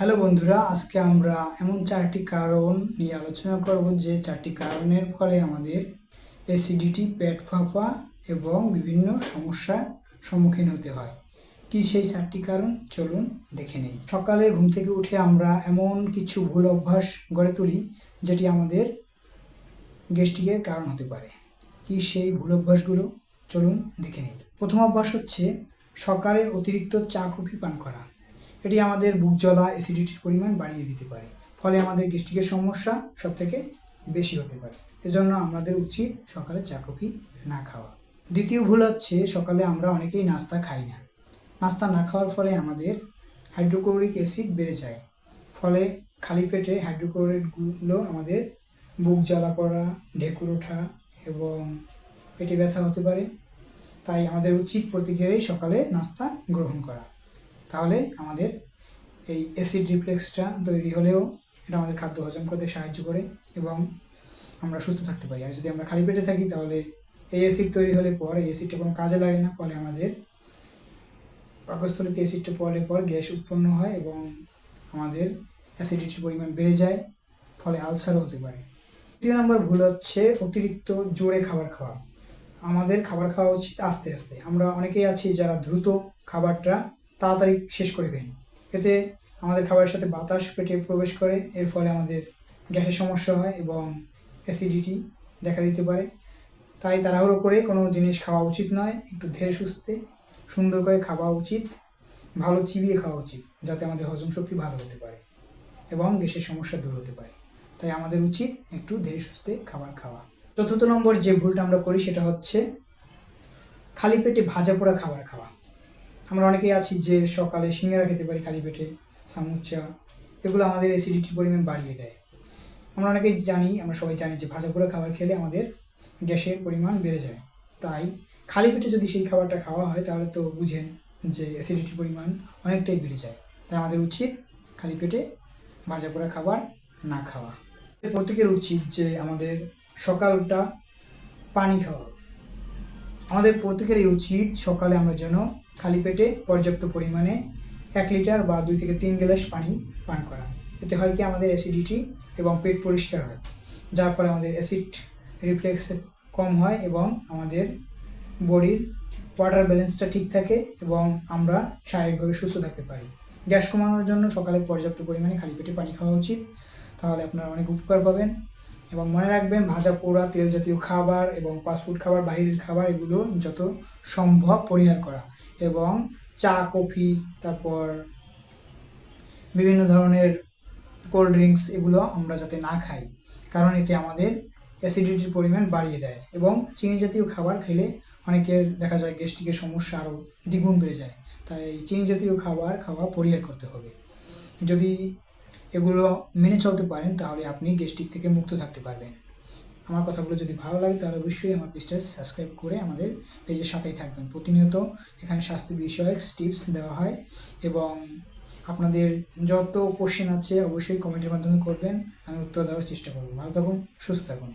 Hello বন্ধুরা, আজকে আমরা এমন চারটি কারণ নিয়ে আলোচনা করব যে চারটি কারণের ফলে আমাদের অ্যাসিডিটি, পেট ফাঁপা এবং বিভিন্ন সমস্যার সম্মুখীন হতে হয়। কি সেই চারটি কারণ, চলুন দেখে নেই। সকালে ঘুম থেকে উঠে আমরা এমন কিছু ভুল অভ্যাস গড়ে তুলি যেটি আমাদের গ্যাস্ট্রিকের কারণ হতে পারে। কি সেই ভুল অভ্যাসগুলো, চলুন দেখে নেই। প্রথম অভ্যাস হচ্ছে সকালে অতিরিক্ত চা কফি পান করা। এটি আমাদের বুক জ্বলা, অ্যাসিডিটির পরিমাণ বাড়িয়ে দিতে পারে, ফলে আমাদের গ্যাস্ট্রিকের সমস্যা সবথেকে বেশি হতে পারে। এজন্য আমাদের উচিত সকালে চা কফি না খাওয়া। দ্বিতীয় ভুল হচ্ছে সকালে আমরা অনেকেই নাস্তা খাই না। নাস্তা না খাওয়ার ফলে আমাদের হাইড্রোক্লোরিক অ্যাসিড বেড়ে যায়, ফলে খালি পেটে হাইড্রোক্লোরাইডগুলো আমাদের বুক জ্বালা করা, ঢেকুর ওঠা এবং পেটে ব্যথা হতে পারে। তাই আমাদের উচিত প্রতিদিনই সকালে নাস্তা গ্রহণ করা। তাহলে আমাদের এই অ্যাসিড রিফ্লেক্সটা তৈরি হলেও এটা আমাদের খাদ্য হজম করতে সাহায্য করে এবং আমরা সুস্থ থাকতে পারি। আর যদি আমরা খালি পেটে থাকি তাহলে এই অ্যাসিড তৈরি হলে পর এই অ্যাসিডটা কোনো কাজে লাগে না, ফলে আমাদের পাকস্থলীতে অ্যাসিডটা পড়লে পর গ্যাস উৎপন্ন হয় এবং আমাদের অ্যাসিডিটির পরিমাণ বেড়ে যায়, ফলে আলসারও হতে পারে। তৃতীয় নম্বর ভুল হচ্ছে অতিরিক্ত জোরে খাবার খাওয়া। আমাদের খাবার খাওয়া উচিত আস্তে আস্তে। আমরা অনেকেই আছি যারা দ্রুত খাবারটা তাড়াতাড়ি শেষ করে ফেলি। এতে আমাদের খাবারের সাথে বাতাস পেটে প্রবেশ করে, এর ফলে আমাদের গ্যাসের সমস্যা হয় এবং অ্যাসিডিটি দেখা দিতে পারে। তাই তাড়াহুড়ো করে কোনো জিনিস খাওয়া উচিত নয়, একটু ধীরে সুস্থে সুন্দর করে খাওয়া উচিত, ভালো চিবিয়ে খাওয়া উচিত, যাতে আমাদের হজম শক্তি ভালো হতে পারে এবং গ্যাসের সমস্যা দূর হতে পারে। তাই আমাদের উচিত একটু ধীরে সুস্থে খাবার খাওয়া। চতুর্থ নম্বর যে ভুলটা আমরা করি সেটা হচ্ছে খালি পেটে ভাজা পোড়া খাবার খাওয়া। আমরা অনেকেই আছি যে সকালে সিঙ্গারা খেতে পারি খালি পেটে, সামুচা, এগুলো আমাদের অ্যাসিডিটির পরিমাণ বাড়িয়ে দেয়। আমরা অনেকেই জানি, আমরা সবাই জানি যে ভাজা পোড়া খাবার খেলে আমাদের গ্যাসের পরিমাণ বেড়ে যায়। তাই খালি পেটে যদি সেই খাবারটা খাওয়া হয় তাহলে তো বুঝেন যে অ্যাসিডিটির পরিমাণ অনেকটাই বেড়ে যায়। তাই আমাদের উচিত খালি পেটে ভাজা পোড়া খাবার না খাওয়া। প্রত্যেকের উচিত যে আমাদের সকালটা পানি খাওয়া। আমাদের প্রত্যেকেরই উচিত সকালে আমরা যেন খালি পেটে পর্যাপ্ত পরিমাণে 1 লিটার বা 2 থেকে 3 গ্লাস পানি পান করা। এতে হয় কি আমাদের অ্যাসিডিটি এবং পেট পরিষ্কার হয়, যার ফলে আমাদের অ্যাসিড রিফ্লেক্স কম হয় এবং আমাদের বডির ওয়াটার ব্যালেন্সটা ঠিক থাকে এবং আমরা শারীরিকভাবে সুস্থ থাকতে পারি। গ্যাস কমানোর জন্য সকালে পর্যাপ্ত পরিমাণে খালি পেটে পানি খাওয়া উচিত, তাহলে আপনারা অনেক উপকার পাবেন। এবং মনে রাখবেন, ভাজা পোড়া তেল জাতীয় খাবার এবং ফাস্টফুড খাবার, বাইরের খাবার, এগুলো যত সম্ভব পরিহার করা এবং চা, কফি, তারপর বিভিন্ন ধরনের কোল্ড ড্রিঙ্কস, এগুলো আমরা যাতে না খাই, কারণ এতে আমাদের অ্যাসিডিটির পরিমাণ বাড়িয়ে দেয়। এবং চিনি জাতীয় খাবার খেলে অনেকের দেখা যায় গ্যাস্ট্রিকের সমস্যা আরও দ্বিগুণ বেড়ে যায়। তাই চিনি জাতীয় খাবার খাওয়া পরিহার করতে হবে। যদি এগুলো মেনে চলতে পারেন তাহলে আপনি গ্যাস্ট্রিক থেকে মুক্ত থাকতে পারবেন। আমার কথাগুলো যদি ভালো লাগে তাহলে অবশ্যই আমার পেজটা সাবস্ক্রাইব করে আমাদের পেজের সাথেই থাকবেন। প্রতিনিয়ত এখানে স্বাস্থ্য বিষয়ক টিপস দেওয়া হয় এবং আপনাদের যত কোশ্চেন আছে অবশ্যই কমেন্টের মাধ্যমে করবেন, আমি উত্তর দেওয়ার চেষ্টা করব। ভালো থাকুন, সুস্থ থাকুন।